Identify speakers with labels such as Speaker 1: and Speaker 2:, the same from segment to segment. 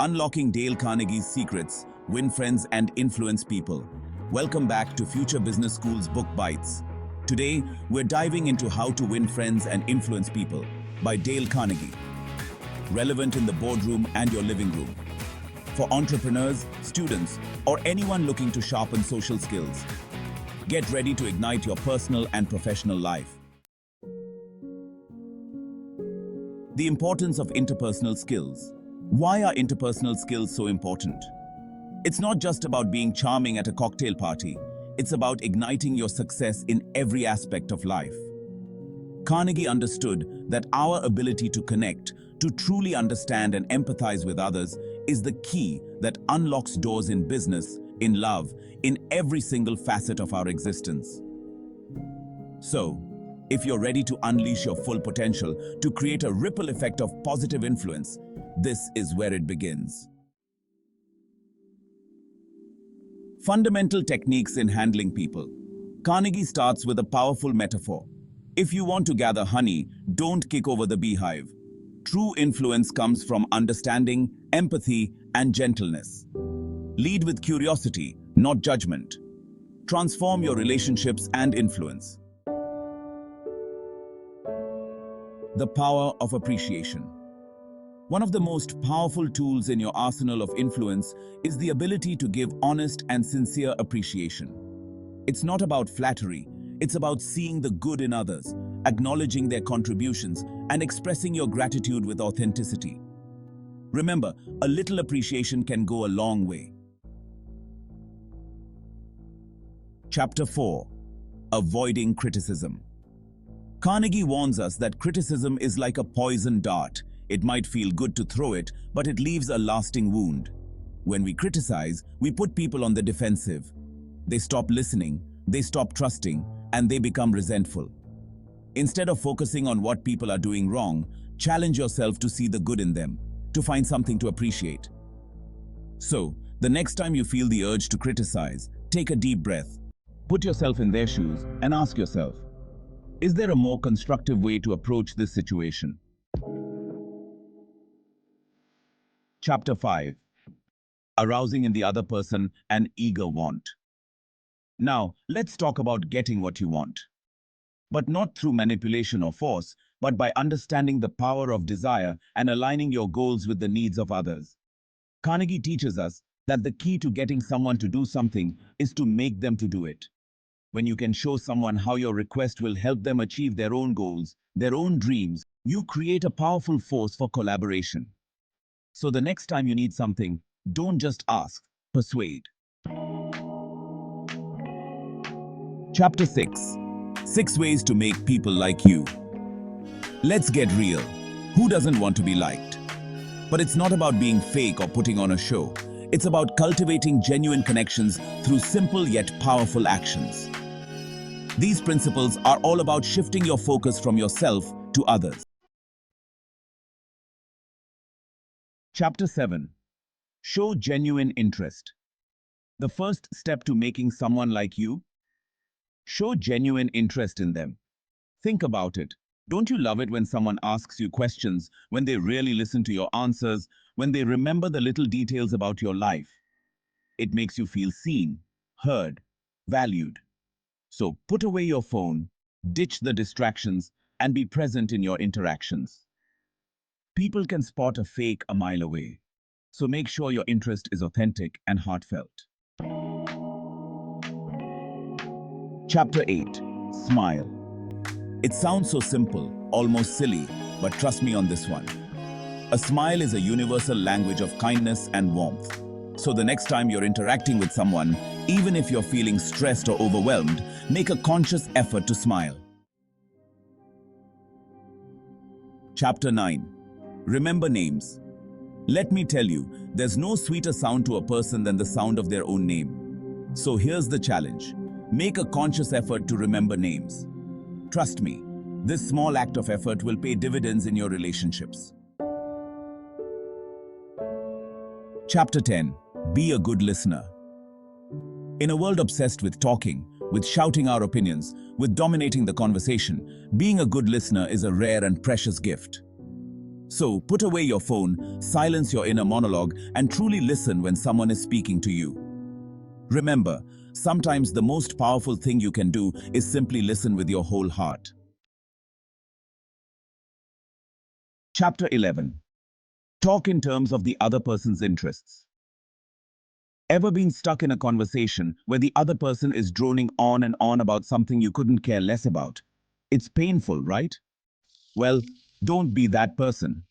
Speaker 1: Unlocking Dale Carnegie's secrets, win friends and influence people. Welcome back to Future Business School's Book Bites. Today, we're diving into How to Win Friends and Influence People by Dale Carnegie. Relevant in the boardroom and your living room. For entrepreneurs, students, or anyone looking to sharpen social skills. Get ready to ignite your personal and professional life. The importance of interpersonal skills. Why are interpersonal skills so important? It's not just about being charming at a cocktail party. It's about igniting your success in every aspect of life. Carnegie understood that our ability to connect, to truly understand and empathize with others is the key that unlocks doors in business, in love, in every single facet of our existence. So, if you're ready to unleash your full potential to create a ripple effect of positive influence, this is where it begins. Fundamental techniques in handling people. Carnegie starts with a powerful metaphor. If you want to gather honey, don't kick over the beehive. True influence comes from understanding, empathy, and gentleness. Lead with curiosity, not judgment. Transform your relationships and influence. The power of appreciation. One of the most powerful tools in your arsenal of influence is the ability to give honest and sincere appreciation. It's not about flattery, it's about seeing the good in others, acknowledging their contributions, and expressing your gratitude with authenticity. Remember, a little appreciation can go a long way. Chapter 4. Avoiding criticism. Carnegie warns us that criticism is like a poison dart. It might feel good to throw it, but it leaves a lasting wound. When we criticize, we put people on the defensive. They stop listening, they stop trusting, and they become resentful. Instead of focusing on what people are doing wrong, challenge yourself to see the good in them, to find something to appreciate. So, the next time you feel the urge to criticize, take a deep breath. Put yourself in their shoes and ask yourself, is there a more constructive way to approach this situation? Chapter 5. Arousing in the other person an eager want. Now, let's talk about getting what you want. But not through manipulation or force, but by understanding the power of desire and aligning your goals with the needs of others. Carnegie teaches us that the key to getting someone to do something is to make them to do it. When you can show someone how your request will help them achieve their own goals, their own dreams, you create a powerful force for collaboration. So the next time you need something, don't just ask, persuade. Chapter 6. 6 ways to make people like you. Let's get real. Who doesn't want to be liked? But it's not about being fake or putting on a show. It's about cultivating genuine connections through simple yet powerful actions. These principles are all about shifting your focus from yourself to others. Chapter 7. Show genuine interest. The first step to making someone like you? Show genuine interest in them. Think about it. Don't you love it when someone asks you questions, when they really listen to your answers, when they remember the little details about your life? It makes you feel seen, heard, valued. So put away your phone, ditch the distractions, and be present in your interactions. People can spot a fake a mile away, so make sure your interest is authentic and heartfelt. Chapter 8. Smile. It sounds so simple, almost silly, but trust me on this one. A smile is a universal language of kindness and warmth. So the next time you're interacting with someone, even if you're feeling stressed or overwhelmed, make a conscious effort to smile. Chapter 9. Remember names. Let me tell you, there's no sweeter sound to a person than the sound of their own name. So here's the challenge. Make a conscious effort to remember names. Trust me, this small act of effort will pay dividends in your relationships. Chapter 10. Be a good listener. In a world obsessed with talking, with shouting our opinions, with dominating the conversation, being a good listener is a rare and precious gift. So, put away your phone, silence your inner monologue, and truly listen when someone is speaking to you. Remember, sometimes the most powerful thing you can do is simply listen with your whole heart. Chapter 11. Talk in terms of the other person's interests. Ever been stuck in a conversation where the other person is droning on and on about something you couldn't care less about? It's painful, right? Well, don't be that person.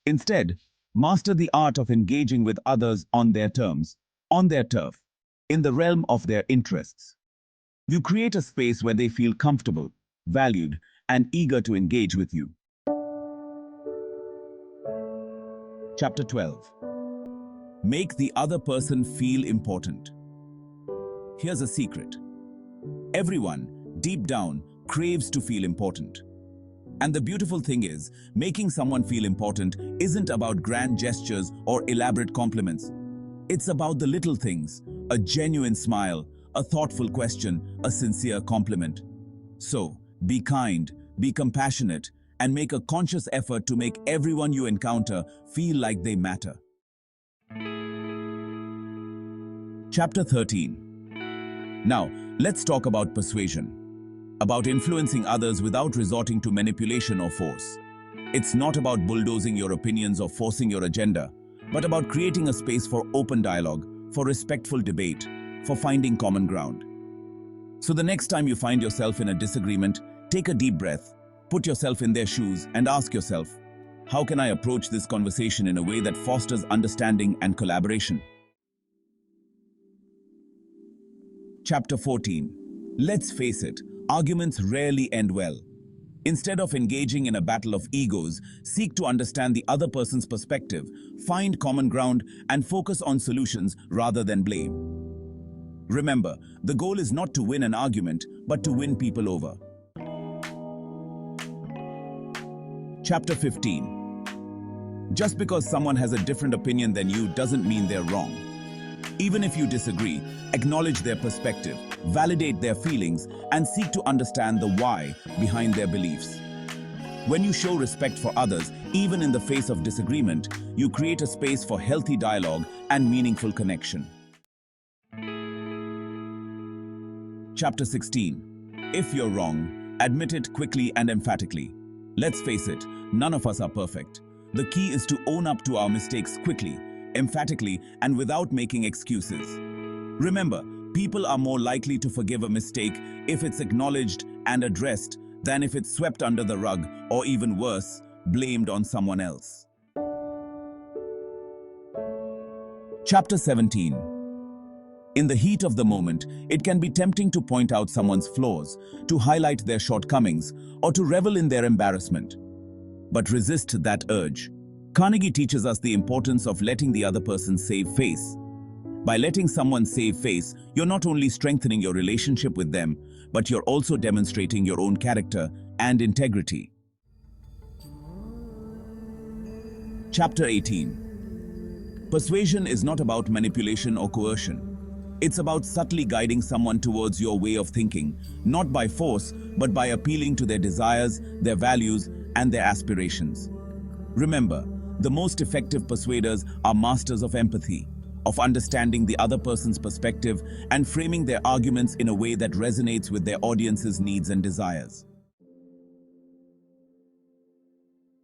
Speaker 1: Instead, master the art of engaging with others on their terms, on their turf, in the realm of their interests. You create a space where they feel comfortable, valued, and eager to engage with you. Chapter 12. Make the other person feel important. Here's a secret. Everyone, deep down, craves to feel important. And the beautiful thing is, making someone feel important isn't about grand gestures or elaborate compliments. It's about the little things, a genuine smile, a thoughtful question, a sincere compliment. So, be kind, be compassionate, and make a conscious effort to make everyone you encounter feel like they matter. Chapter 13. Now, let's talk about persuasion. About influencing others without resorting to manipulation or force. It's not about bulldozing your opinions or forcing your agenda, but about creating a space for open dialogue, for respectful debate, for finding common ground. So the next time you find yourself in a disagreement, take a deep breath, put yourself in their shoes, and ask yourself, how can I approach this conversation in a way that fosters understanding and collaboration? Chapter 14. Let's face it, arguments rarely end well. Instead of engaging in a battle of egos, seek to understand the other person's perspective, find common ground, and focus on solutions rather than blame. Remember, the goal is not to win an argument, but to win people over. Chapter 15. Just because someone has a different opinion than you doesn't mean they're wrong. Even if you disagree, acknowledge their perspective, validate their feelings, and seek to understand the why behind their beliefs. When you show respect for others, even in the face of disagreement, you create a space for healthy dialogue and meaningful connection. Chapter 16. If you're wrong, admit it quickly and emphatically. Let's face it, none of us are perfect. The key is to own up to our mistakes quickly, emphatically, and without making excuses. Remember, people are more likely to forgive a mistake if it's acknowledged and addressed than if it's swept under the rug or, even worse, blamed on someone else. Chapter 17. In the heat of the moment, it can be tempting to point out someone's flaws, to highlight their shortcomings, or to revel in their embarrassment. But resist that urge. Carnegie teaches us the importance of letting the other person save face. By letting someone save face, you're not only strengthening your relationship with them, but you're also demonstrating your own character and integrity. Chapter 18. Persuasion is not about manipulation or coercion. It's about subtly guiding someone towards your way of thinking, not by force, but by appealing to their desires, their values, and their aspirations. Remember, the most effective persuaders are masters of empathy, of understanding the other person's perspective and framing their arguments in a way that resonates with their audience's needs and desires.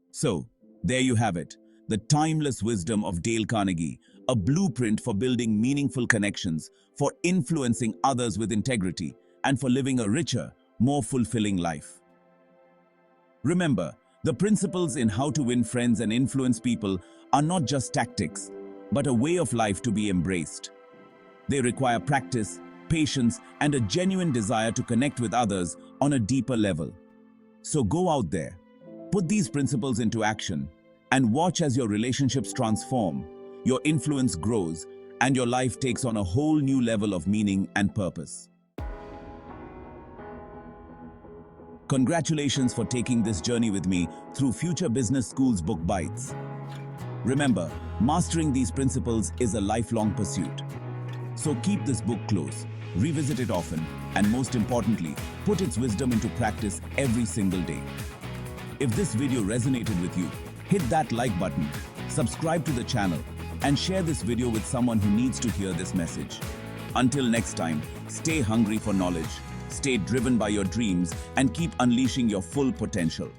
Speaker 1: So, there you have it, the timeless wisdom of Dale Carnegie, a blueprint for building meaningful connections, for influencing others with integrity, and for living a richer, more fulfilling life. Remember, the principles in how to win friends and influence people are not just tactics, but a way of life to be embraced. They require practice, patience, and a genuine desire to connect with others on a deeper level. So go out there, put these principles into action, and watch as your relationships transform, your influence grows, and your life takes on a whole new level of meaning and purpose. Congratulations for taking this journey with me through Future Business School's Book Bites. Remember, mastering these principles is a lifelong pursuit. So keep this book close, revisit it often, and most importantly, put its wisdom into practice every single day. If this video resonated with you, Hit that like button, subscribe to the channel, and share this video with someone who needs to hear this message. Until next time, stay hungry for knowledge, stay driven by your dreams, and keep unleashing your full potential.